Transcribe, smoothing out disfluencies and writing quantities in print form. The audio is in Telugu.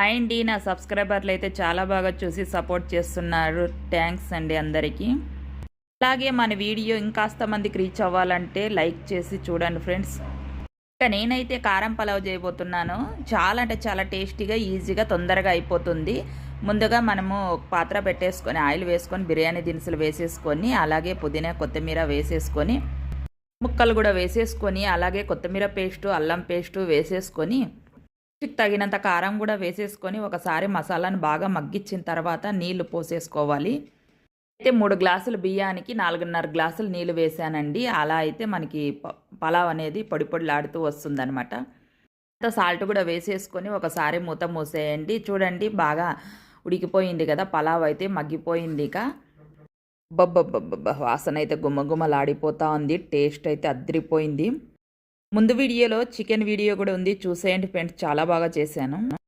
హాయ్ అండి, నా సబ్స్క్రైబర్లు అయితే చాలా బాగా చూసి సపోర్ట్ చేస్తున్నారు. థ్యాంక్స్ అండి అందరికీ. అలాగే మన వీడియో ఇంకాస్త మందికి రీచ్ అవ్వాలంటే లైక్ చేసి చూడండి ఫ్రెండ్స్. ఇక నేనైతే కారం పలావ్ చేయబోతున్నాను. చాలా అంటే చాలా టేస్టీగా, ఈజీగా, తొందరగా అయిపోతుంది. ముందుగా మనము పాత్ర పెట్టేసుకొని ఆయిల్ వేసుకొని బిర్యానీ దినుసులు వేసేసుకొని అలాగే పుదీనా కొత్తిమీర వేసేసుకొని ముక్కలు కూడా వేసేసుకొని అలాగే కొత్తిమీర పేస్టు అల్లం పేస్టు వేసేసుకొని తగినంత కారం కూడా వేసేసుకొని ఒకసారి మసాలాను బాగా మగ్గించిన తర్వాత నీళ్లు పోసేసుకోవాలి. అయితే 3 గ్లాసుల బియ్యానికి 4.5 గ్లాసులు నీళ్లు వేసానండి. అలా అయితే మనకి పలావ్ అనేది పొడి పొడిలాడుతూ వస్తుందనమాట. సాల్ట్ కూడా వేసేసుకొని ఒకసారి మూత మూసేయండి. చూడండి బాగా ఉడికిపోయింది కదా, పలావ్ అయితే మగ్గిపోయింది. ఇక వాసన అయితే గుమ్మగుమ్మలాడిపోతూ ఉంది. టేస్ట్ అయితే అద్దరిపోయింది. ముందు వీడియోలో చికెన్ వీడియో కూడా ఉంది, చూసేయండి ఫ్రెండ్స్, చాలా బాగా చేశాను.